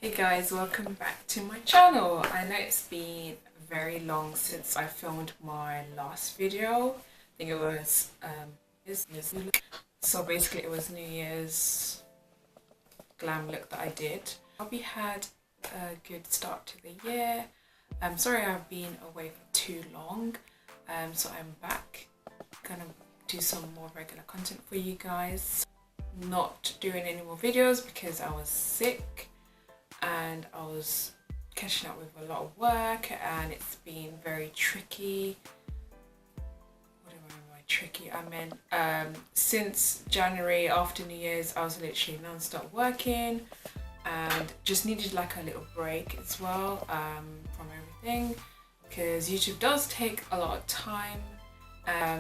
Hey guys, welcome back to my channel. I know it's been very long since I filmed my last video. I think it was so basically it was New Year's glam look that I did. I hope you had a good start to the year. I'm sorry I've been away for too long, so I'm back. Gonna do some more regular content for you guys. Not doing any more videos because I was sick and I was catching up with a lot of work and it's been very tricky. What do I mean by tricky? I mean since January after New Year's I was literally non-stop working and just needed like a little break as well from everything because YouTube does take a lot of time,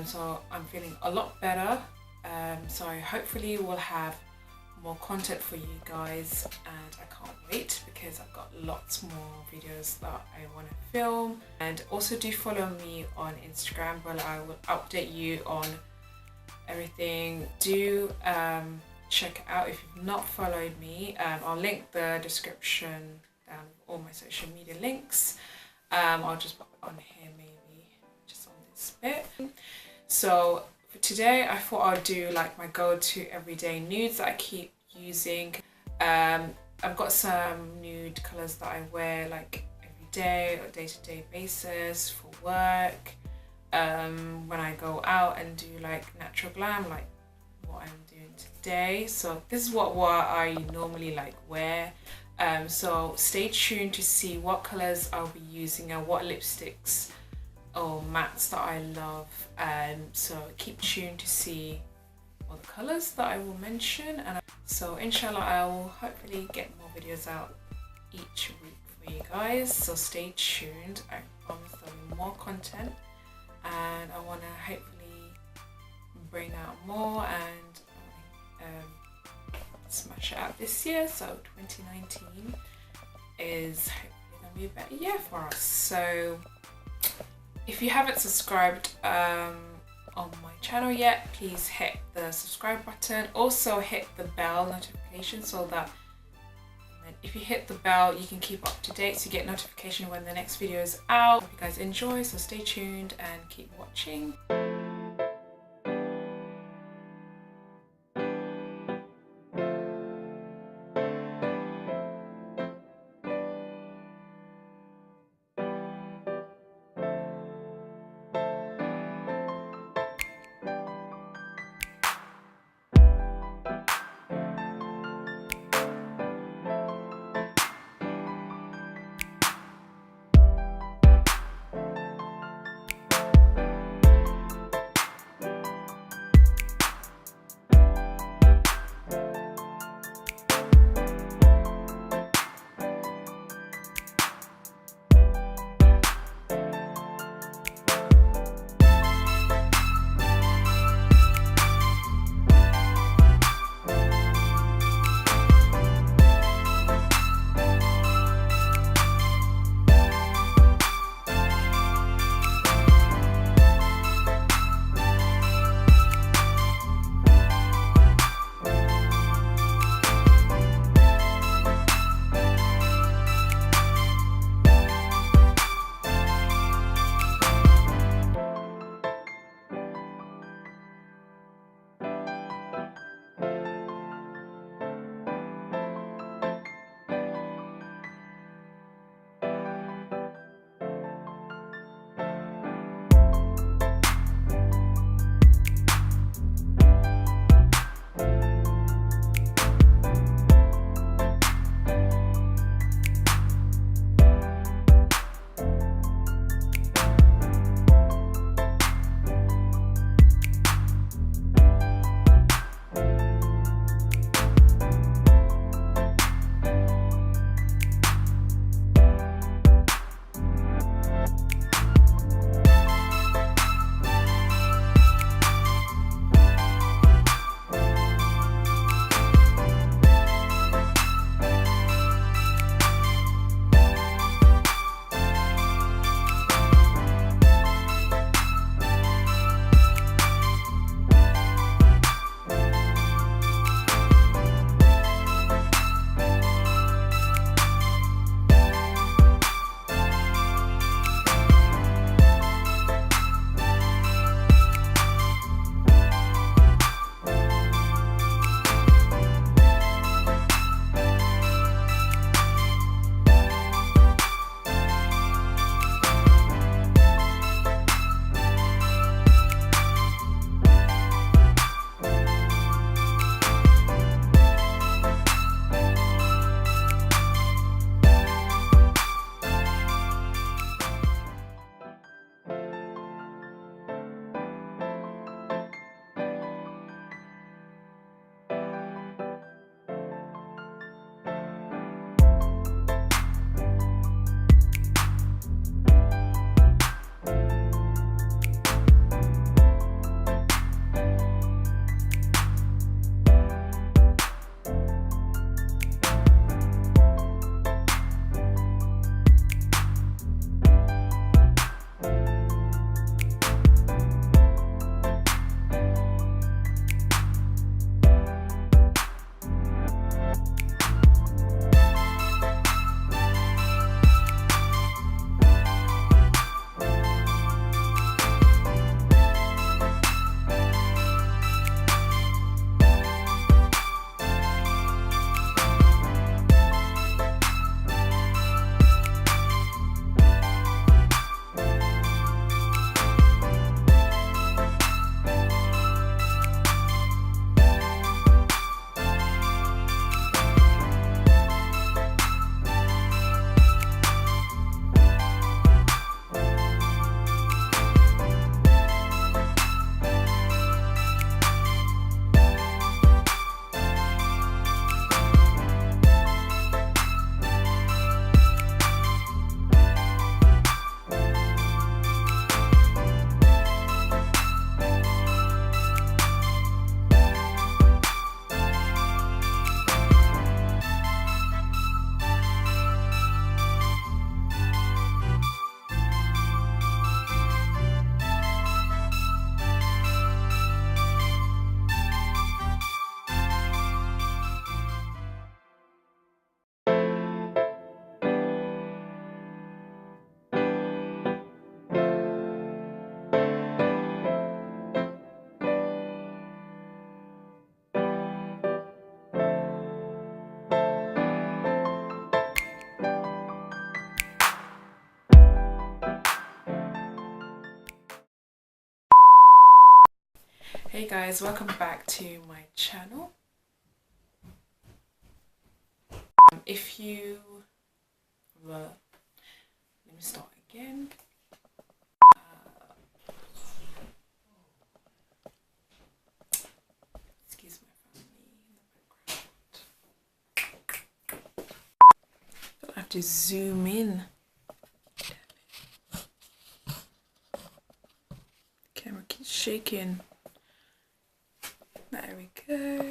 so I'm feeling a lot better. So hopefully we'll have more content for you guys and I can't wait because I've got lots more videos that I want to film. And also do follow me on Instagram where I will update you on everything. Do check it out if you've not followed me. I'll link the description down with all my social media links. I'll just pop it on here maybe just on this bit. So for today I thought I'd do like my go-to everyday nudes that I keep using. I've got some nude colours that I wear like every day or day-to-day basis for work, when I go out and do like natural glam like what I'm doing today. So this is what I normally like wear. So stay tuned to see what colours I'll be using and what lipsticks or mattes that I love. So keep tuned to see all the colours that I will mention, and so inshallah I will hopefully get more videos out each week for you guys, so stay tuned. I promise there'll be more content and I want to hopefully bring out more and smash it out this year. So 2019 is hopefully going to be a better year for us. So if you haven't subscribed on my channel yet, please hit the subscribe button. Also hit the bell notification so that if you hit the bell you can keep up to date so you get notification when the next video is out. Hope you guys enjoy, so stay tuned and keep watching. Hey guys, welcome back to my channel. If you let me start again. Excuse my family in the background. I have to zoom in. The camera keeps shaking. There we go.